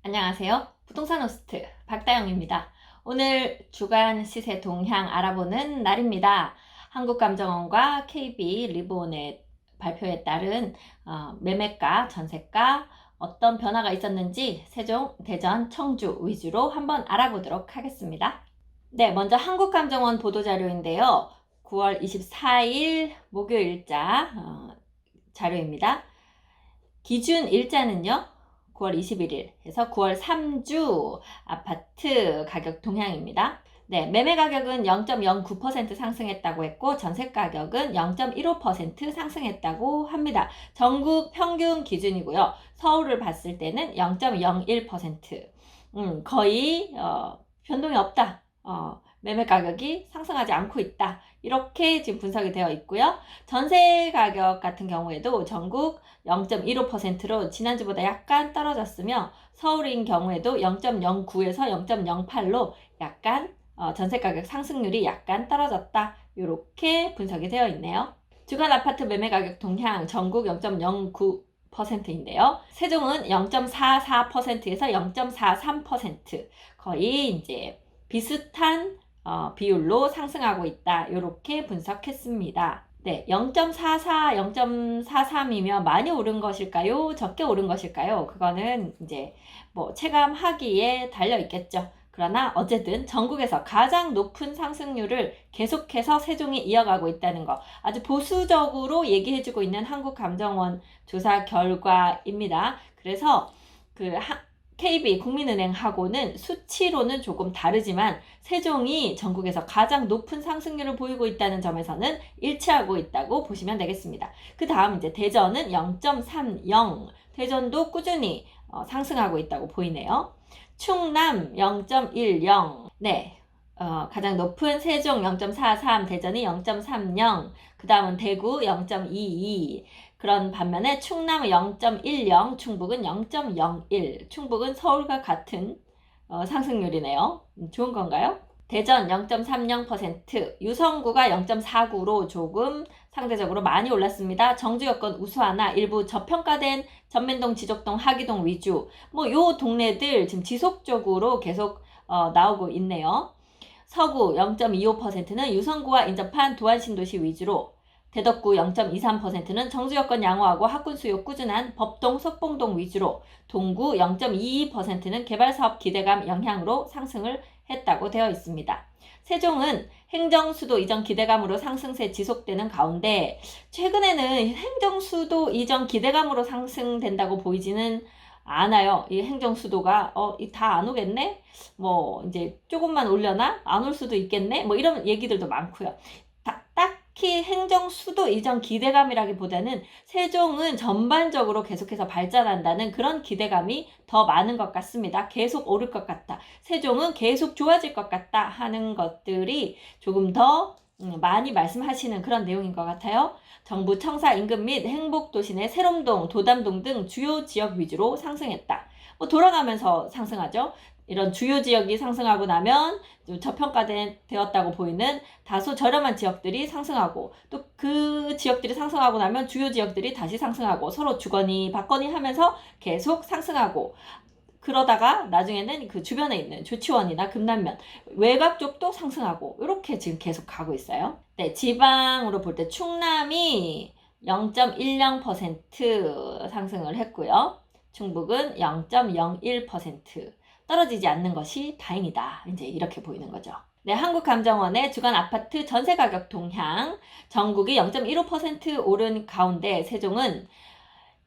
안녕하세요. 부동산 호스트 박다영입니다. 오늘 주간 시세 동향 알아보는 날입니다. 한국감정원과 KB 리본의 발표에 따른 매매가, 전세가 어떤 변화가 있었는지 세종, 대전, 청주 위주로 한번 알아보도록 하겠습니다. 네, 먼저 한국감정원 보도자료인데요. 9월 24일 목요일자 자료입니다. 기준 일자는요. 9월 21일 해서 9월 3주 아파트 가격 동향입니다. 네, 매매 가격은 0.09% 상승했다고 했고 전세 가격은 0.15% 상승했다고 합니다. 전국 평균 기준이고요. 서울을 봤을 때는 0.01%. 거의 변동이 없다. 매매 가격이 상승하지 않고 있다. 이렇게 지금 분석이 되어 있고요. 전세 가격 같은 경우에도 전국 0.15%로 지난주보다 약간 떨어졌으며 서울인 경우에도 0.09에서 0.08로 약간 전세 가격 상승률이 약간 떨어졌다. 이렇게 분석이 되어 있네요. 주간 아파트 매매 가격 동향 전국 0.09%인데요. 세종은 0.44%에서 0.43% 거의 이제 비슷한 비율로 상승하고 있다. 이렇게 분석했습니다. 네, 0.44, 0.43이면 많이 오른 것일까요? 적게 오른 것일까요? 그거는 이제 뭐 체감하기에 달려 있겠죠. 그러나 어쨌든 전국에서 가장 높은 상승률을 계속해서 세종이 이어가고 있다는 거 아주 보수적으로 얘기해주고 있는 한국감정원 조사 결과입니다. 그래서 KB 국민은행하고는 수치로는 조금 다르지만 세종이 전국에서 가장 높은 상승률을 보이고 있다는 점에서는 일치하고 있다고 보시면 되겠습니다. 그 다음 이제 대전은 0.30, 대전도 꾸준히 상승하고 있다고 보이네요. 충남 0.10, 네, 가장 높은 세종 0.43, 대전이 0.30, 그 다음은 대구 0.22, 그런 반면에 충남은 0.10, 충북은 0.01, 충북은 서울과 같은 상승률이네요. 좋은 건가요? 대전 0.30%, 유성구가 0.49로 조금 상대적으로 많이 올랐습니다. 정주 여건 우수하나 일부 저평가된 전면동, 지적동, 하기동 위주 요 동네들 지금 지속적으로 계속 나오고 있네요. 서구 0.25%는 유성구와 인접한 두안신도시 위주로, 대덕구 0.23%는 정주 여건 양호하고 학군 수요 꾸준한 법동, 석봉동 위주로, 동구 0.22%는 개발사업 기대감 영향으로 상승을 했다고 되어 있습니다. 세종은 행정수도 이전 기대감으로 상승세 지속되는 가운데 최근에는 행정수도 이전 기대감으로 상승된다고 보이지는 않아요. 이 행정수도가 다 안 오겠네? 이제 조금만 올려나? 안 올 수도 있겠네? 이런 얘기들도 많고요. 딱히 행정수도 이전 기대감이라기보다는 세종은 전반적으로 계속해서 발전한다는 그런 기대감이 더 많은 것 같습니다. 계속 오를 것 같다. 세종은 계속 좋아질 것 같다 하는 것들이 조금 더 많이 말씀하시는 그런 내용인 것 같아요. 정부 청사 인근 및 행복도시 내 세롬동, 도담동 등 주요 지역 위주로 상승했다. 돌아가면서 상승하죠. 이런 주요 지역이 상승하고 나면 저평가되었다고 보이는 다소 저렴한 지역들이 상승하고, 또 그 지역들이 상승하고 나면 주요 지역들이 다시 상승하고, 서로 주거니 받거니 하면서 계속 상승하고, 그러다가 나중에는 그 주변에 있는 조치원이나 금남면, 외곽 쪽도 상승하고, 이렇게 지금 계속 가고 있어요. 네, 지방으로 볼 때 충남이 0.10% 상승을 했고요. 충북은 0.01%. 떨어지지 않는 것이 다행이다. 이제 이렇게 보이는 거죠. 네, 한국감정원의 주간 아파트 전세 가격 동향, 전국이 0.15% 오른 가운데 세종은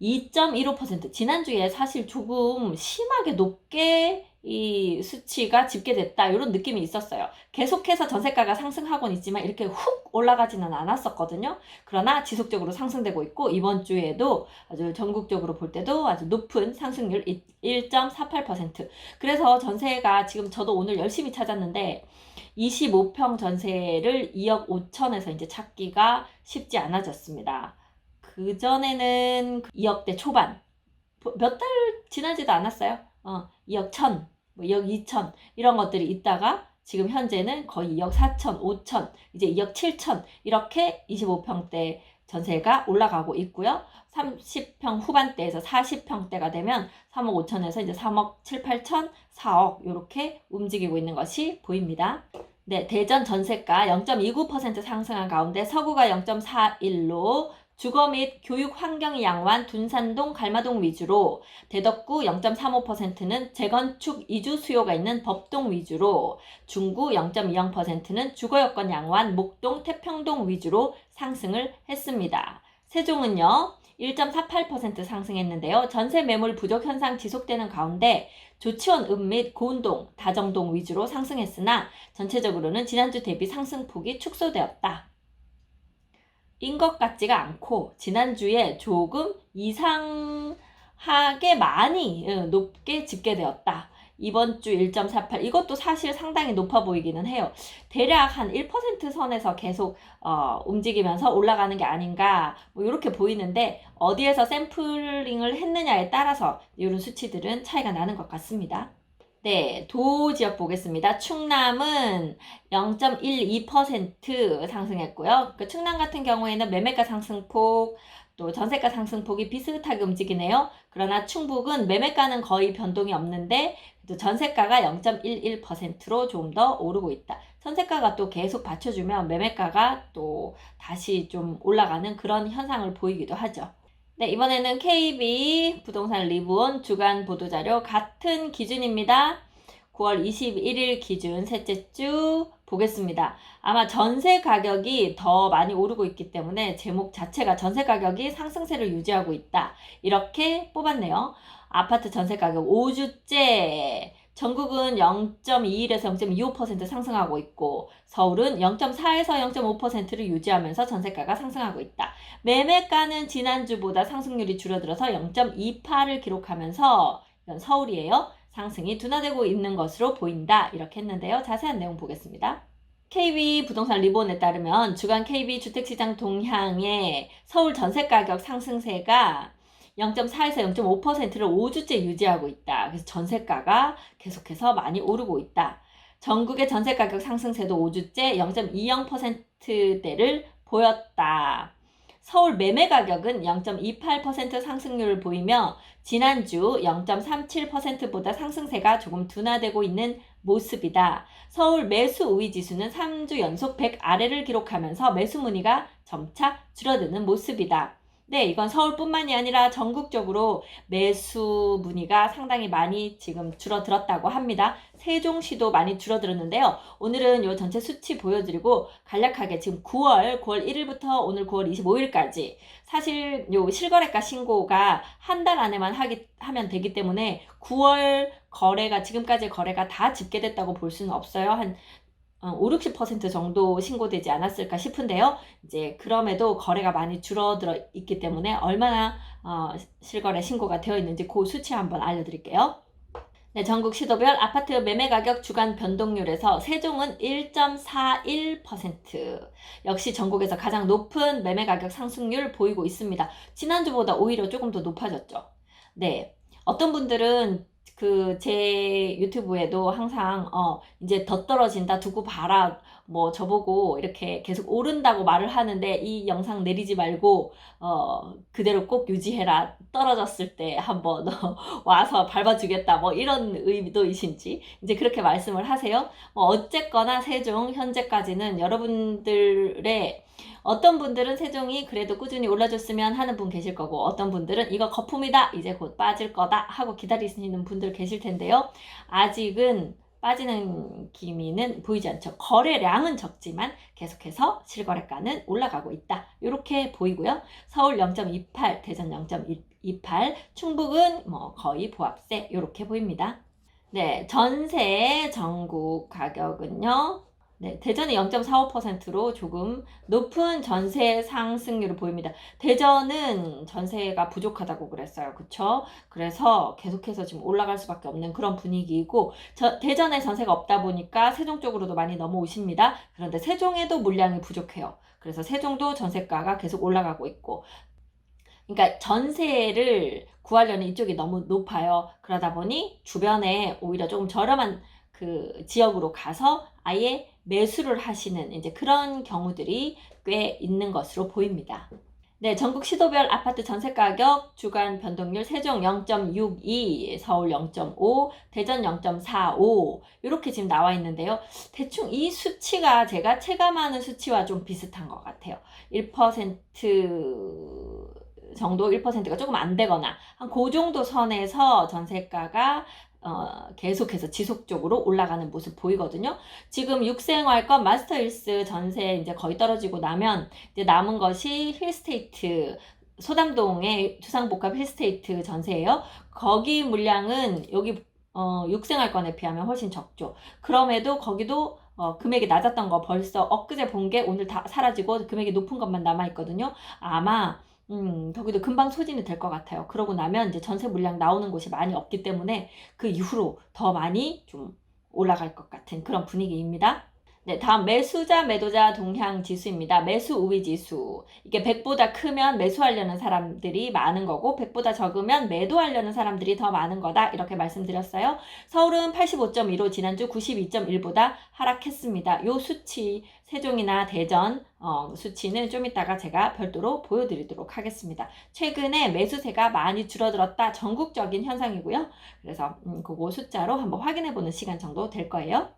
2.15%, 지난주에 사실 조금 심하게 높게 이 수치가 집계됐다, 이런 느낌이 있었어요. 계속해서 전세가가 상승하곤 있지만 이렇게 훅 올라가지는 않았었거든요. 그러나 지속적으로 상승되고 있고, 이번 주에도 아주 전국적으로 볼 때도 아주 높은 상승률 1.48%. 그래서 전세가 지금 저도 오늘 열심히 찾았는데 25평 전세를 2억 5천에서 이제 찾기가 쉽지 않아졌습니다. 그전에는 2억대 초반, 몇 달 지나지도 않았어요. 2억 1천, 2억 2천 이런 것들이 있다가 지금 현재는 거의 2억 4천, 5천, 이제 2억 7천 이렇게 25평대 전세가 올라가고 있고요. 30평 후반대에서 40평대가 되면 3억 5천에서 이제 3억 7, 8천, 4억 이렇게 움직이고 있는 것이 보입니다. 네, 대전 전세가 0.29% 상승한 가운데 서구가 0.41로 주거 및 교육 환경이 양호한 둔산동, 갈마동 위주로, 대덕구 0.35%는 재건축 이주 수요가 있는 법동 위주로, 중구 0.20%는 주거 여건 양호한 목동, 태평동 위주로 상승을 했습니다. 세종은요, 1.48% 상승했는데요. 전세 매물 부족 현상 지속되는 가운데 조치원읍 및 고운동, 다정동 위주로 상승했으나 전체적으로는 지난주 대비 상승폭이 축소되었다. 인 것 같지가 않고 지난주에 조금 이상하게 많이 높게 집계되었다. 이번 주 1.48, 이것도 사실 상당히 높아 보이기는 해요. 대략 한 1% 선에서 계속 움직이면서 올라가는 게 아닌가 뭐 이렇게 보이는데 어디에서 샘플링을 했느냐에 따라서 이런 수치들은 차이가 나는 것 같습니다. 네, 도 지역 보겠습니다. 충남은 0.12% 상승했고요. 그 충남 같은 경우에는 매매가 상승폭, 또 전세가 상승폭이 비슷하게 움직이네요. 그러나 충북은 매매가는 거의 변동이 없는데 또 전세가가 0.11%로 조금 더 오르고 있다. 전세가가 또 계속 받쳐주면 매매가가 또 다시 좀 올라가는 그런 현상을 보이기도 하죠. 네, 이번에는 KB 부동산 리브온 주간 보도자료 같은 기준입니다. 9월 21일 기준 셋째 주 보겠습니다. 아마 전세 가격이 더 많이 오르고 있기 때문에 제목 자체가 전세 가격이 상승세를 유지하고 있다. 이렇게 뽑았네요. 아파트 전세 가격 5주째 전국은 0.21에서 0.25% 상승하고 있고 서울은 0.4에서 0.5%를 유지하면서 전세가가 상승하고 있다. 매매가는 지난주보다 상승률이 줄어들어서 0.28을 기록하면서 이건 서울이에요. 상승이 둔화되고 있는 것으로 보인다. 이렇게 했는데요. 자세한 내용 보겠습니다. KB 부동산 리본에 따르면 주간 KB 주택시장 동향의 서울 전세가격 상승세가 0.4에서 0.5%를 5주째 유지하고 있다. 그래서 전세가가 계속해서 많이 오르고 있다. 전국의 전세가격 상승세도 5주째 0.20%대를 보였다. 서울 매매가격은 0.28% 상승률을 보이며 지난주 0.37%보다 상승세가 조금 둔화되고 있는 모습이다. 서울 매수 우위 지수는 3주 연속 100 아래를 기록하면서 매수 문의가 점차 줄어드는 모습이다. 네, 이건 서울뿐만이 아니라 전국적으로 매수 문의가 상당히 많이 지금 줄어들었다고 합니다. 세종시도 많이 줄어들었는데요. 오늘은 요 전체 수치 보여드리고 간략하게 지금 9월 1일부터 오늘 9월 25일까지 사실 요 실거래가 신고가 한 달 안에만 하면 되기 때문에 9월 거래가 지금까지 거래가 다 집계됐다고 볼 수는 없어요. 한 5, 60% 정도 신고되지 않았을까 싶은데요. 이제 그럼에도 거래가 많이 줄어들어 있기 때문에 얼마나 실거래 신고가 되어 있는지 그 수치 한번 알려드릴게요. 네, 전국 시도별 아파트 매매 가격 주간 변동률에서 세종은 1.41%. 역시 전국에서 가장 높은 매매 가격 상승률 보이고 있습니다. 지난주보다 오히려 조금 더 높아졌죠. 네, 어떤 분들은 제 유튜브에도 항상 이제 더 떨어진다 두고 봐라 뭐 저보고 이렇게 계속 오른다고 말을 하는데 이 영상 내리지 말고 그대로 꼭 유지해라, 떨어졌을 때 한번 와서 밟아주겠다 뭐 이런 의도이신지 이제 그렇게 말씀을 하세요. 어쨌거나 세종 현재까지는 여러분들의 어떤 분들은 세종이 그래도 꾸준히 올라줬으면 하는 분 계실 거고 어떤 분들은 이거 거품이다 이제 곧 빠질 거다 하고 기다리시는 분들 계실 텐데요. 아직은 빠지는 기미는 보이지 않죠. 거래량은 적지만 계속해서 실거래가는 올라가고 있다. 이렇게 보이고요. 서울 0.28, 대전 0.28, 충북은 뭐 거의 보합세 이렇게 보입니다. 네, 전세 전국 가격은요. 네, 대전이 0.45%로 조금 높은 전세 상승률을 보입니다. 대전은 전세가 부족하다고 그랬어요. 그쵸? 그래서 계속해서 지금 올라갈 수밖에 없는 그런 분위기이고 대전에 전세가 없다 보니까 세종 쪽으로도 많이 넘어오십니다. 그런데 세종에도 물량이 부족해요. 그래서 세종도 전세가가 계속 올라가고 있고 그러니까 전세를 구하려는 이쪽이 너무 높아요. 그러다 보니 주변에 오히려 조금 저렴한 그 지역으로 가서 아예 매수를 하시는 이제 그런 경우들이 꽤 있는 것으로 보입니다. 네, 전국 시도별 아파트 전세 가격 주간 변동률 세종 0.62, 서울 0.5, 대전 0.45 이렇게 지금 나와 있는데요. 대충 이 수치가 제가 체감하는 수치와 좀 비슷한 것 같아요. 1% 정도, 1%가 조금 안 되거나 한 그 정도 선에서 전세가가 계속해서 지속적으로 올라가는 모습 보이거든요. 지금 육생활권 마스터 힐스 전세 이제 거의 떨어지고 나면 이제 남은 것이 힐스테이트 소담동의 주상복합 힐스테이트 전세예요. 거기 물량은 여기 육생활권에 비하면 훨씬 적죠. 그럼에도 거기도 금액이 낮았던 거 벌써 엊그제 본 게 오늘 다 사라지고 금액이 높은 것만 남아있거든요. 아마 거기도 금방 소진이 될 것 같아요. 그러고 나면 이제 전세 물량 나오는 곳이 많이 없기 때문에 그 이후로 더 많이 좀 올라갈 것 같은 그런 분위기입니다. 네, 다음 매수자, 매도자 동향 지수입니다. 매수 우위 지수. 이게 100보다 크면 매수하려는 사람들이 많은 거고 100보다 적으면 매도하려는 사람들이 더 많은 거다. 이렇게 말씀드렸어요. 서울은 85.15, 지난주 92.1보다 하락했습니다. 요 수치, 세종이나 대전 수치는 좀 이따가 제가 별도로 보여드리도록 하겠습니다. 최근에 매수세가 많이 줄어들었다. 전국적인 현상이고요. 그래서 그거 숫자로 한번 확인해보는 시간 정도 될 거예요.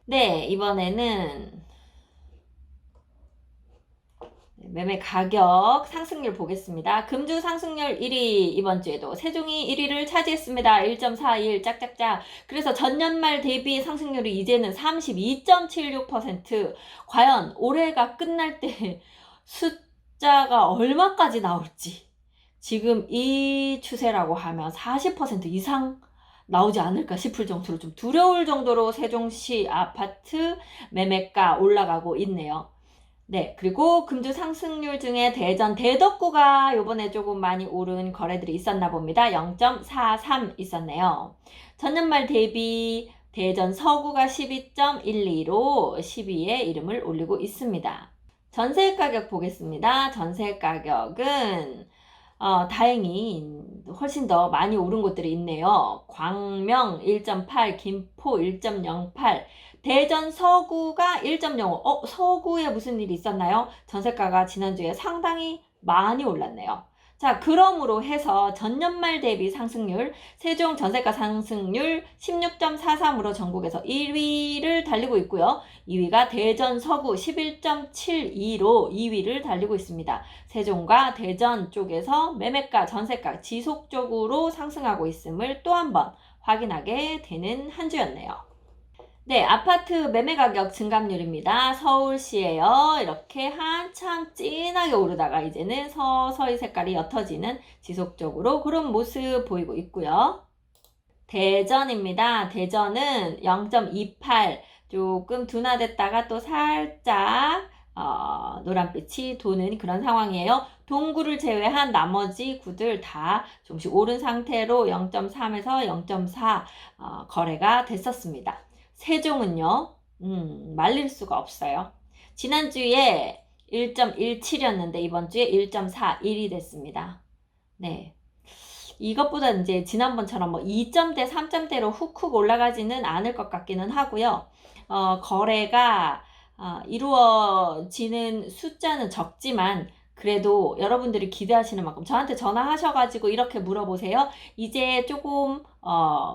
네, 이번에는 매매 가격 상승률 보겠습니다. 금주 상승률 1위 이번 주에도 세종이 1위를 차지했습니다. 1.41 짝짝짝. 그래서 전년말 대비 상승률이 이제는 32.76%. 과연 올해가 끝날 때 숫자가 얼마까지 나올지. 지금 이 추세라고 하면 40% 이상 나오지 않을까 싶을 정도로 좀 두려울 정도로 세종시 아파트 매매가 올라가고 있네요. 네, 그리고 금주 상승률 중에 대전 대덕구가 요번에 조금 많이 오른 거래들이 있었나 봅니다. 0.43 있었네요. 전년말 대비 대전 서구가 12.12로 10위에 이름을 올리고 있습니다. 전세 가격 보겠습니다. 전세 가격은 다행히 훨씬 더 많이 오른 곳들이 있네요. 광명 1.8, 김포 1.08, 대전 서구가 1.05. 서구에 무슨 일이 있었나요? 전세가가 지난주에 상당히 많이 올랐네요. 자, 그러므로 해서 전년말 대비 상승률, 세종 전세가 상승률 16.43으로 전국에서 1위를 달리고 있고요. 2위가 대전 서구 11.72로 2위를 달리고 있습니다. 세종과 대전 쪽에서 매매가, 전세가 지속적으로 상승하고 있음을 또 한 번 확인하게 되는 한 주였네요. 네, 아파트 매매 가격 증감률입니다. 서울시에요. 이렇게 한참 진하게 오르다가 이제는 서서히 색깔이 옅어지는 지속적으로 그런 모습 보이고 있고요. 대전입니다. 대전은 0.28 조금 둔화됐다가 또 살짝 노란빛이 도는 그런 상황이에요. 동구를 제외한 나머지 구들 다 조금씩 오른 상태로 0.3에서 0.4 거래가 됐었습니다. 세종은요, 말릴 수가 없어요. 지난주에 1.17이었는데 이번 주에 1.41이 됐습니다. 네. 이것보다 이제 지난번처럼 뭐 2점대, 3점대로 훅훅 올라가지는 않을 것 같기는 하고요. 거래가 이루어지는 숫자는 적지만 그래도 여러분들이 기대하시는 만큼 저한테 전화하셔가지고 이렇게 물어보세요. 이제 조금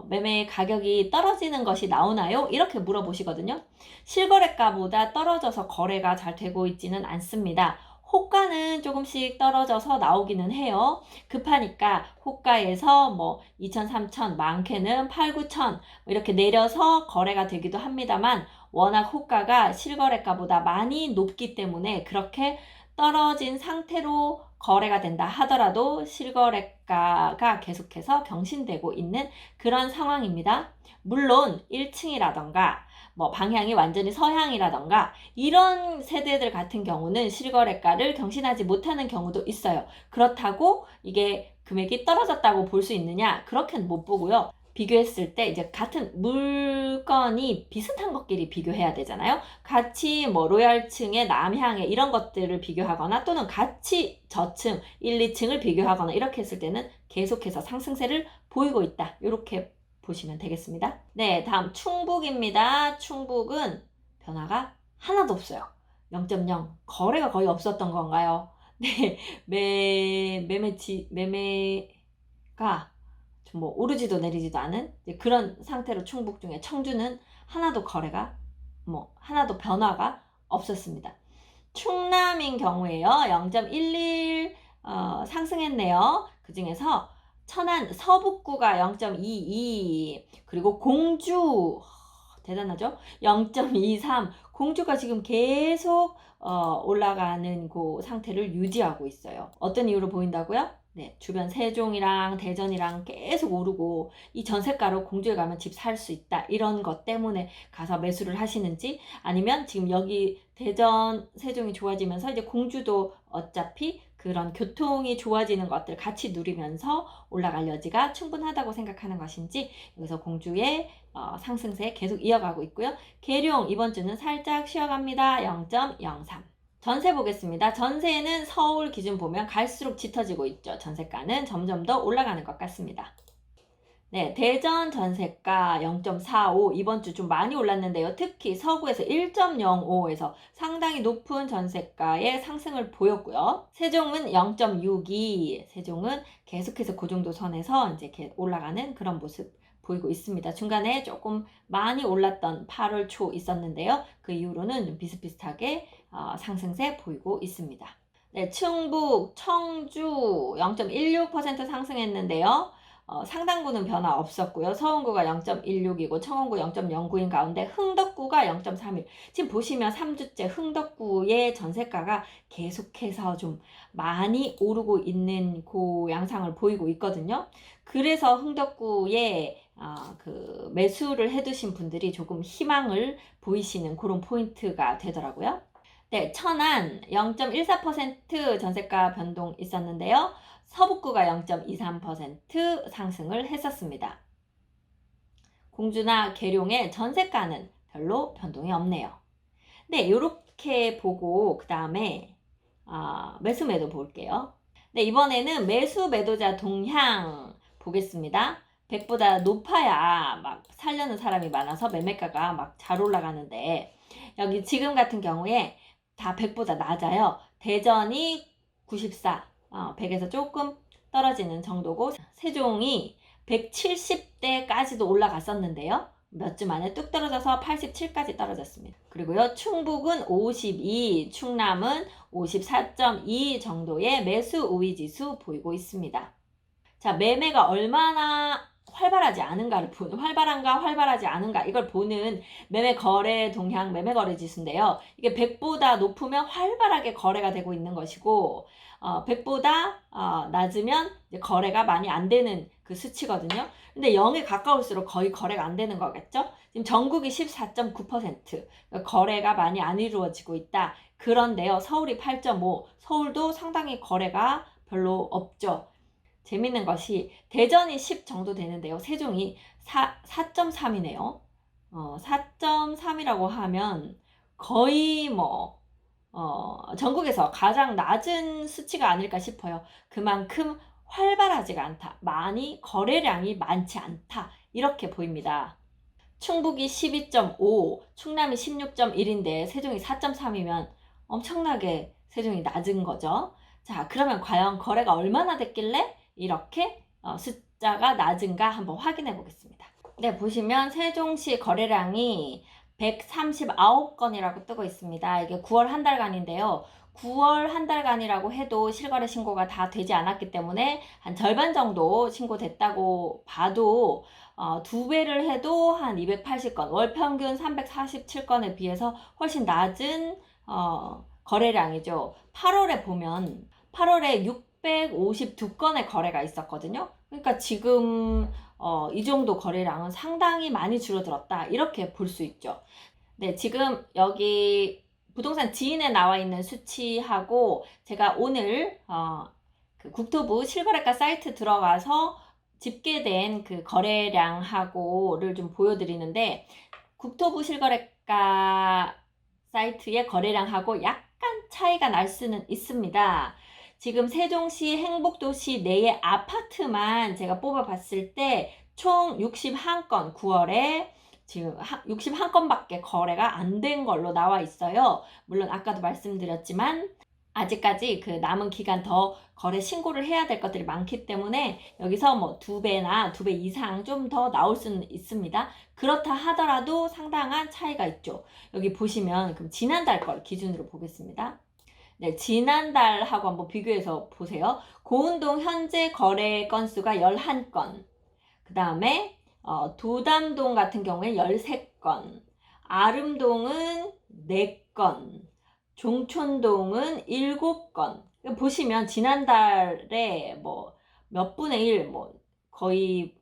매매 가격이 떨어지는 것이 나오나요? 이렇게 물어보시거든요. 실거래가보다 떨어져서 거래가 잘 되고 있지는 않습니다. 호가는 조금씩 떨어져서 나오기는 해요. 급하니까 호가에서 뭐 2천, 3천, 많게는 8, 9천 이렇게 내려서 거래가 되기도 합니다만 워낙 호가가 실거래가보다 많이 높기 때문에 그렇게 떨어진 상태로 거래가 된다 하더라도 실거래가가 계속해서 경신되고 있는 그런 상황입니다. 물론 1층이라던가 뭐 방향이 완전히 서향이라던가 이런 세대들 같은 경우는 실거래가를 경신하지 못하는 경우도 있어요. 그렇다고 이게 금액이 떨어졌다고 볼 수 있느냐? 그렇게는 못 보고요. 비교했을 때 이제 같은 물건이 비슷한 것끼리 비교해야 되잖아요. 같이 뭐 로얄층의 남향에 이런 것들을 비교하거나 또는 같이 저층 1, 2층을 비교하거나 이렇게 했을 때는 계속해서 상승세를 보이고 있다. 이렇게 보시면 되겠습니다. 네, 다음 충북입니다. 충북은 변화가 하나도 없어요. 0.0 거래가 거의 없었던 건가요? 네, 매매가 좀 뭐 오르지도 내리지도 않은 그런 상태로 충북 중에 청주는 하나도 거래가 하나도 변화가 없었습니다. 충남인 경우에요. 0.11 상승했네요. 그 중에서 천안 서북구가 0.22 그리고 공주 대단하죠? 0.23 공주가 지금 계속 올라가는 그 상태를 유지하고 있어요. 어떤 이유로 보인다고요? 네, 주변 세종이랑 대전이랑 계속 오르고 이 전세가로 공주에 가면 집 살 수 있다 이런 것 때문에 가서 매수를 하시는지 아니면 지금 여기 대전 세종이 좋아지면서 이제 공주도 어차피 그런 교통이 좋아지는 것들 같이 누리면서 올라갈 여지가 충분하다고 생각하는 것인지 여기서 공주의 상승세 계속 이어가고 있고요. 계룡 이번 주는 살짝 쉬어갑니다. 0.03 전세 보겠습니다. 전세는 서울 기준 보면 갈수록 짙어지고 있죠. 전세가는 점점 더 올라가는 것 같습니다. 네, 대전 전세가 0.45 이번 주 좀 많이 올랐는데요. 특히 서구에서 1.05에서 상당히 높은 전세가의 상승을 보였고요. 세종은 0.62 세종은 계속해서 그 정도 선에서 이제 올라가는 그런 모습 보이고 있습니다. 중간에 조금 많이 올랐던 8월 초 있었는데요. 그 이후로는 좀 비슷비슷하게 상승세 보이고 있습니다. 네, 충북, 청주 0.16% 상승했는데요. 상당구는 변화 없었고요. 서운구가 0.16이고 청원구 0.09인 가운데 흥덕구가 0.31. 지금 보시면 3주째 흥덕구의 전세가가 계속해서 좀 많이 오르고 있는 그 양상을 보이고 있거든요. 그래서 흥덕구에 그 매수를 해두신 분들이 조금 희망을 보이시는 그런 포인트가 되더라고요. 네, 천안 0.14% 전세가 변동 있었는데요. 서북구가 0.23% 상승을 했었습니다. 공주나 계룡의 전세가는 별로 변동이 없네요. 네, 이렇게 보고 그 다음에 매수 매도 볼게요. 네, 이번에는 매수 매도자 동향 보겠습니다. 100보다 높아야 막 살려는 사람이 많아서 매매가가 막 잘 올라가는데 여기 지금 같은 경우에 다 100보다 낮아요. 대전이 94, 100에서 조금 떨어지는 정도고 세종이 170대까지도 올라갔었는데요. 몇 주 만에 뚝 떨어져서 87까지 떨어졌습니다. 그리고요, 충북은 52, 충남은 54.2 정도의 매수 우위 지수 보이고 있습니다. 자, 매매가 얼마나 활발하지 않은가를 보는, 활발한가 활발하지 않은가 이걸 보는 매매 거래 동향 매매 거래 지수인데요. 이게 100보다 높으면 활발하게 거래가 되고 있는 것이고 100보다 낮으면 이제 거래가 많이 안 되는 그 수치거든요. 근데 0에 가까울수록 거의 거래가 안 되는 거겠죠. 지금 전국이 14.9% 그러니까 거래가 많이 안 이루어지고 있다. 그런데요, 서울이 8.5, 서울도 상당히 거래가 별로 없죠. 재밌는 것이 대전이 10 정도 되는데요. 세종이 4.3이네요. 4.3이라고 하면 거의 전국에서 가장 낮은 수치가 아닐까 싶어요. 그만큼 활발하지가 않다. 많이 거래량이 많지 않다. 이렇게 보입니다. 충북이 12.5, 충남이 16.1인데 세종이 4.3이면 엄청나게 세종이 낮은 거죠. 자, 그러면 과연 거래가 얼마나 됐길래 이렇게 숫자가 낮은가 한번 확인해 보겠습니다. 네, 보시면 세종시 거래량이 139건이라고 뜨고 있습니다. 이게 9월 한 달간인데요. 9월 한 달간이라고 해도 실거래 신고가 다 되지 않았기 때문에 한 절반 정도 신고됐다고 봐도 2배를 해도 한 280건, 월 평균 347건에 비해서 훨씬 낮은 거래량이죠. 8월에 보면 8월에 652건의 거래가 있었거든요. 그러니까 지금 이 정도 거래량은 상당히 많이 줄어들었다. 이렇게 볼 수 있죠. 네, 지금 여기 부동산 지인에 나와 있는 수치하고 제가 오늘 그 국토부 실거래가 사이트 들어가서 집계된 그 거래량하고를 좀 보여드리는데 국토부 실거래가 사이트의 거래량하고 약간 차이가 날 수는 있습니다. 지금 세종시 행복도시 내의 아파트만 제가 뽑아봤을 때 총 61건 9월에 지금 61건밖에 거래가 안 된 걸로 나와 있어요. 물론 아까도 말씀드렸지만 아직까지 그 남은 기간 더 거래 신고를 해야 될 것들이 많기 때문에 여기서 뭐 2배나 2배 이상 좀 더 나올 수는 있습니다. 그렇다 하더라도 상당한 차이가 있죠. 여기 보시면 그럼 지난달 걸 기준으로 보겠습니다. 네, 지난달하고 한번 비교해서 보세요. 고운동 현재 거래 건수가 11건. 그 다음에 도담동 같은 경우에 13건. 아름동은 4건. 종촌동은 7건. 보시면 지난달에 뭐 몇 분의 1, 뭐 거의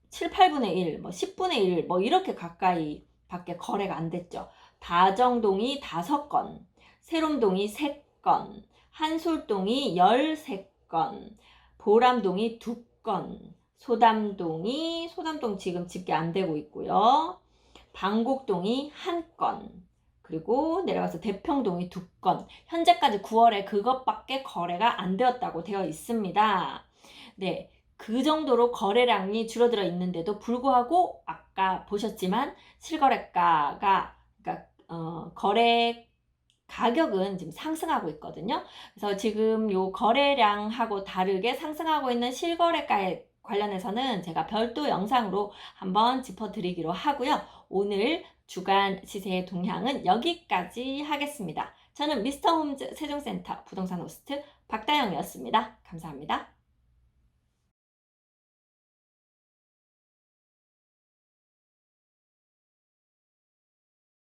7, 8분의 1, 뭐 10분의 1, 뭐 이렇게 가까이 밖에 거래가 안 됐죠. 다정동이 5건, 세롬동이 3건, 한솔동이 13건, 보람동이 2건, 소담동 지금 집계 안 되고 있고요. 방곡동이 1건, 그리고 내려가서 대평동이 2건. 현재까지 9월에 그것밖에 거래가 안 되었다고 되어 있습니다. 네. 그 정도로 거래량이 줄어들어 있는데도 불구하고 아까 보셨지만 실거래가가 그러니까 거래 가격은 지금 상승하고 있거든요. 그래서 지금 요 거래량하고 다르게 상승하고 있는 실거래가에 관련해서는 제가 별도 영상으로 한번 짚어드리기로 하고요. 오늘 주간 시세의 동향은 여기까지 하겠습니다. 저는 미스터 홈즈 세종센터 부동산 호스트 박다영이었습니다. 감사합니다.